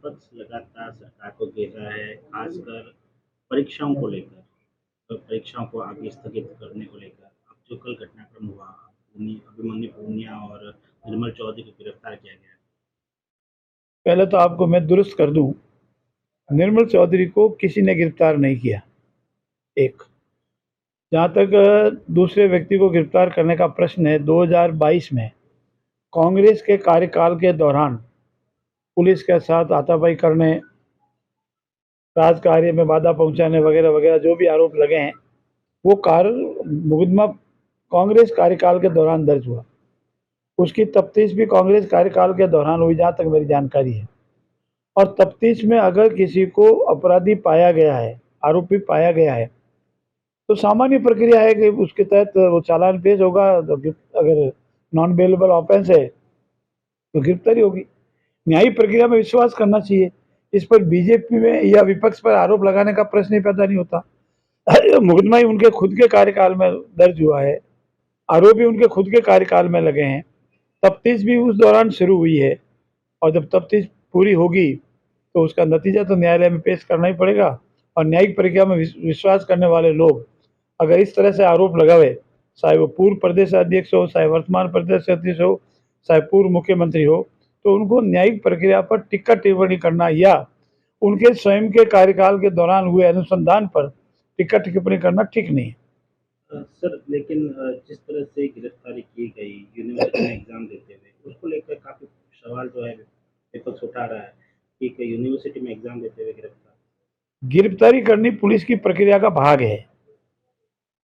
विपक्ष लगातार सरकार को घेर रहा है, खासकर परीक्षाओं को लेकर। तो परीक्षाओं को आगे स्थगित करने को लेकर अब जो कल घटनाक्रम हुआ, अभिमन्यु पूनिया और निर्मल चौधरी को गिरफ्तार किया गया। पहले तो आपको मैं दुरुस्त कर दूं, निर्मल चौधरी को किसी ने गिरफ्तार नहीं किया। एक, जहां तक दूसरे व्यक्ति को गिरफ्तार करने का प्रश्न है, 2022 में कांग्रेस के कार्यकाल के दौरान पुलिस के साथ हाथापाई करने, राज कार्य में बाधा पहुंचाने वगैरह वगैरह जो भी आरोप लगे हैं, वो मुकदमा कांग्रेस कार्यकाल के दौरान दर्ज हुआ। उसकी तफ्तीश भी कांग्रेस कार्यकाल के दौरान हुई, जहाँ तक मेरी जानकारी है। और तफ्तीश में अगर किसी को अपराधी पाया गया है, आरोपी पाया गया है, तो सामान्य प्रक्रिया है कि उसके तहत वो चालान पेश होगा। तो अगर नॉन बेलेबल ऑफेंस है तो गिरफ्तारी होगी। न्यायिक प्रक्रिया में विश्वास करना चाहिए। इस पर बीजेपी में या विपक्ष पर आरोप लगाने का प्रश्न ही पैदा नहीं होता। मुकदमा ही उनके खुद के कार्यकाल में दर्ज हुआ है, आरोप भी उनके खुद के कार्यकाल में लगे हैं, तफ्तीश भी उस दौरान शुरू हुई है, और जब तफ्तीश पूरी होगी तो उसका नतीजा तो न्यायालय में पेश करना ही पड़ेगा। और न्यायिक प्रक्रिया में विश्वास करने वाले लोग अगर इस तरह से आरोप लगावे, चाहे वो पूर्व प्रदेश अध्यक्ष हो, चाहे वर्तमान प्रदेश अध्यक्ष हो, चाहे पूर्व मुख्यमंत्री हो, तो उनको न्यायिक प्रक्रिया पर टिक्का टिप्पणी करना या उनके स्वयं के कार्यकाल के दौरान हुए अनुसंधान पर टिक्का टिप्पणी करना ठीक नहीं है। सर, लेकिन जिस तरह से गिरफ्तारी की गई यूनिवर्सिटी में एग्जाम देते हुए, उसको लेकर काफी सवाल जो है विपक्ष उठा रहा है कि यूनिवर्सिटी में एग्जाम देते हुए गिरफ्तारी करनी पुलिस की प्रक्रिया का भाग है।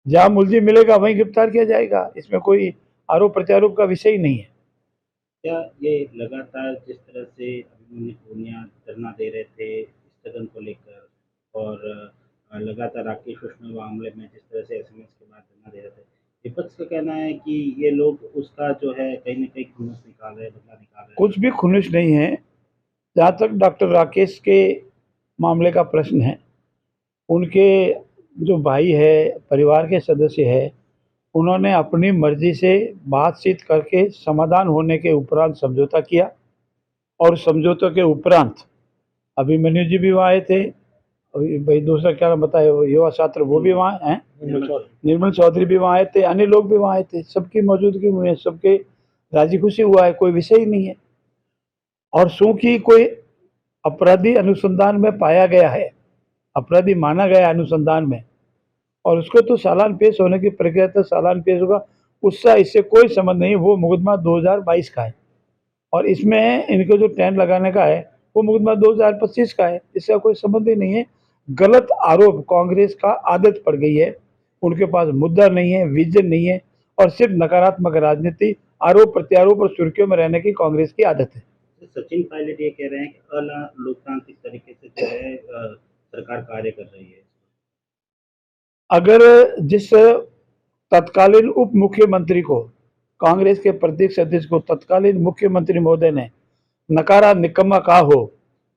जहां मुलजिम मिलेगा वहीं गिरफ्तार किया जाएगा। इसमें कोई आरोप प्रत्यारोप का विषय ही नहीं है। क्या ये लगातार जिस तरह से अभिमन्यु पूनिया धरना दे रहे थे स्थगन को लेकर, और लगातार राकेश वैष्णव मामले में जिस तरह से एसएमएस के बाद धरना दे रहे थे, विपक्ष का कहना है कि ये लोग उसका जो है कहीं न कहीं खुन्नस निकाल रहे हैं, बदला निकाल रहे हैं। कुछ भी खुन्नस नहीं है। जहाँ तक डॉक्टर राकेश के मामले का प्रश्न है, उनके जो भाई है, परिवार के सदस्य है, उन्होंने अपनी मर्जी से बातचीत करके समाधान होने के उपरांत समझौता किया, और समझौते के उपरांत अभिमन्यु जी भी वहाँ आए थे, भाई दूसरा क्या बताए, युवा छात्र वो भी वहाँ हैं, निर्मल चौधरी भी वहाँ आए थे, अन्य लोग भी वहाँ आए थे, सबकी मौजूदगी में सबके राजी खुशी हुआ है, कोई विषय ही नहीं है। और चूंकि कोई अपराधी अनुसंधान में पाया गया है, अपराधी माना गया अनुसंधान में, और उसको तो चालान पेश होने की प्रक्रिया तो चालान पेश होगा, उससे इससे कोई संबंध नहीं। वो मुकदमा 2022 का है, और इसमें इनको जो टेंट लगाने का है वो मुकदमा 2025 का है। इसका कोई संबंध ही नहीं है। गलत आरोप कांग्रेस का आदत पड़ गई है। उनके पास मुद्दा नहीं है, विजन नहीं है, और सिर्फ नकारात्मक राजनीति, आरोप प्रत्यारोप और सुर्खियों में रहने की कांग्रेस की आदत है। सचिन पायलट ये कह रहे हैं कि लोकतांत्रिक तरीके से जो है सरकार कार्य कर रही है। अगर जिस तत्कालीन उप मुख्यमंत्री को, कांग्रेस के प्रदेश अध्यक्ष को तत्कालीन मुख्यमंत्री महोदय ने नकारा निकम्मा कहा हो,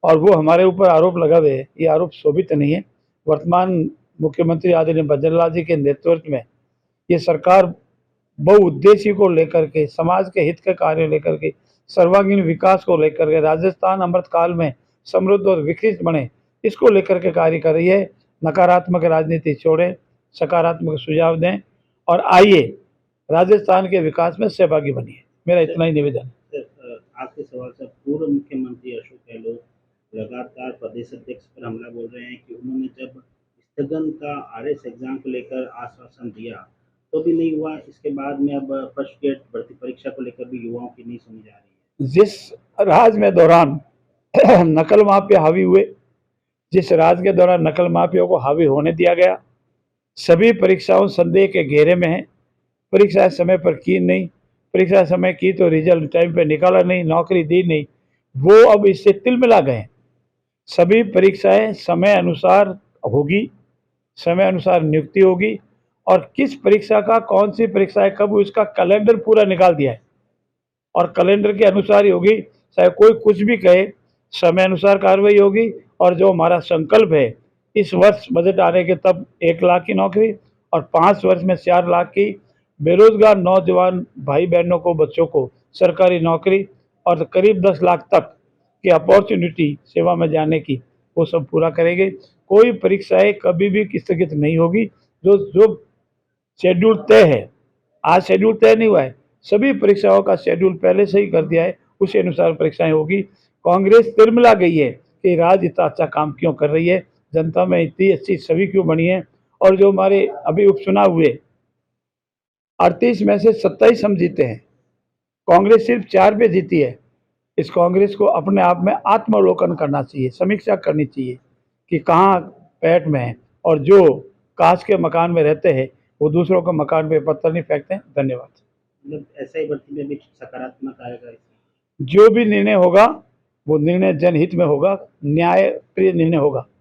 और वो हमारे ऊपर आरोप लगावे, ये आरोप शोभित नहीं है। वर्तमान मुख्यमंत्री आदरणीय भजनलाल जी के नेतृत्व में ये सरकार बहुउद्देशीय को लेकर के, समाज के हित के कार्य लेकर के, सर्वांगीण विकास को लेकर के, राजस्थान अमृतकाल में समृद्ध और विकसित बने, इसको लेकर के कार्य कर रही है। नकारात्मक राजनीति छोड़ें, सकारात्मक सुझाव दें, और आइए राजस्थान के विकास में सहभागी बनिए। मेरा इतना ही निवेदन है। आखिरी सवाल सर, पूर्व मुख्यमंत्री अशोक गहलोत लगातार प्रदेश अध्यक्ष पर हमला बोल रहे हैं कि उन्होंने जब स्थगन का आरएस एग्जाम को लेकर आश्वासन दिया तो भी नहीं हुआ। इसके बाद में अब फर्स्ट ग्रेड भर्ती परीक्षा को लेकर भी युवाओं की नहीं सुनी जा रही है। जिस राज में दौरान नकल माफिया हावी हुए, जिस राज के दौरान नकल माफिया को हावी होने दिया गया, सभी परीक्षाओं संदेह के घेरे में है। परीक्षा समय पर की नहीं, परीक्षा समय की तो रिजल्ट टाइम पे निकाला नहीं, नौकरी दी नहीं, वो अब इससे तिलमिला गए। सभी परीक्षाएं समय अनुसार होगी, समय अनुसार नियुक्ति होगी, और किस परीक्षा का कौन सी परीक्षा है कब, उसका कैलेंडर पूरा निकाल दिया है, और कैलेंडर के अनुसार ही होगी। चाहे कोई कुछ भी कहे, समय अनुसार कार्रवाई होगी। और जो हमारा संकल्प है, इस वर्ष बजट आने के तब 1 लाख की नौकरी, और 5 वर्ष में 4 लाख की बेरोजगार नौजवान भाई बहनों को, बच्चों को सरकारी नौकरी, और करीब 10 लाख तक की अपॉर्चुनिटी सेवा में जाने की, वो सब पूरा करेंगे। कोई परीक्षाएं कभी भी स्थगित नहीं होगी। जो जो शेड्यूल तय है, आज शेड्यूल तय नहीं हुआ है, सभी परीक्षाओं का शेड्यूल पहले से ही कर दिया है, उसी अनुसार परीक्षाएं होगी। कांग्रेस तिरमिला गई है कि राज इतना अच्छा काम क्यों कर रही है, जनता में इतनी अच्छी छवि क्यों बनी है। और जो हमारे अभी उपचुनाव हुए 38 में से 27 हम जीते हैं, कांग्रेस सिर्फ 4 पे जीती है। इस कांग्रेस को अपने आप में आत्मावलोकन करना चाहिए, समीक्षा करनी चाहिए कि कहाँ पैठ में है, और जो कांच के मकान में रहते हैं वो दूसरों के मकान पे पत्थर नहीं फेंकते हैं। धन्यवाद। मतलब एसआई भर्ती में भी सकारात्मक आएगा इसमें? जो भी निर्णय होगा वो निर्णय जनहित में होगा, न्याय प्रिय निर्णय होगा।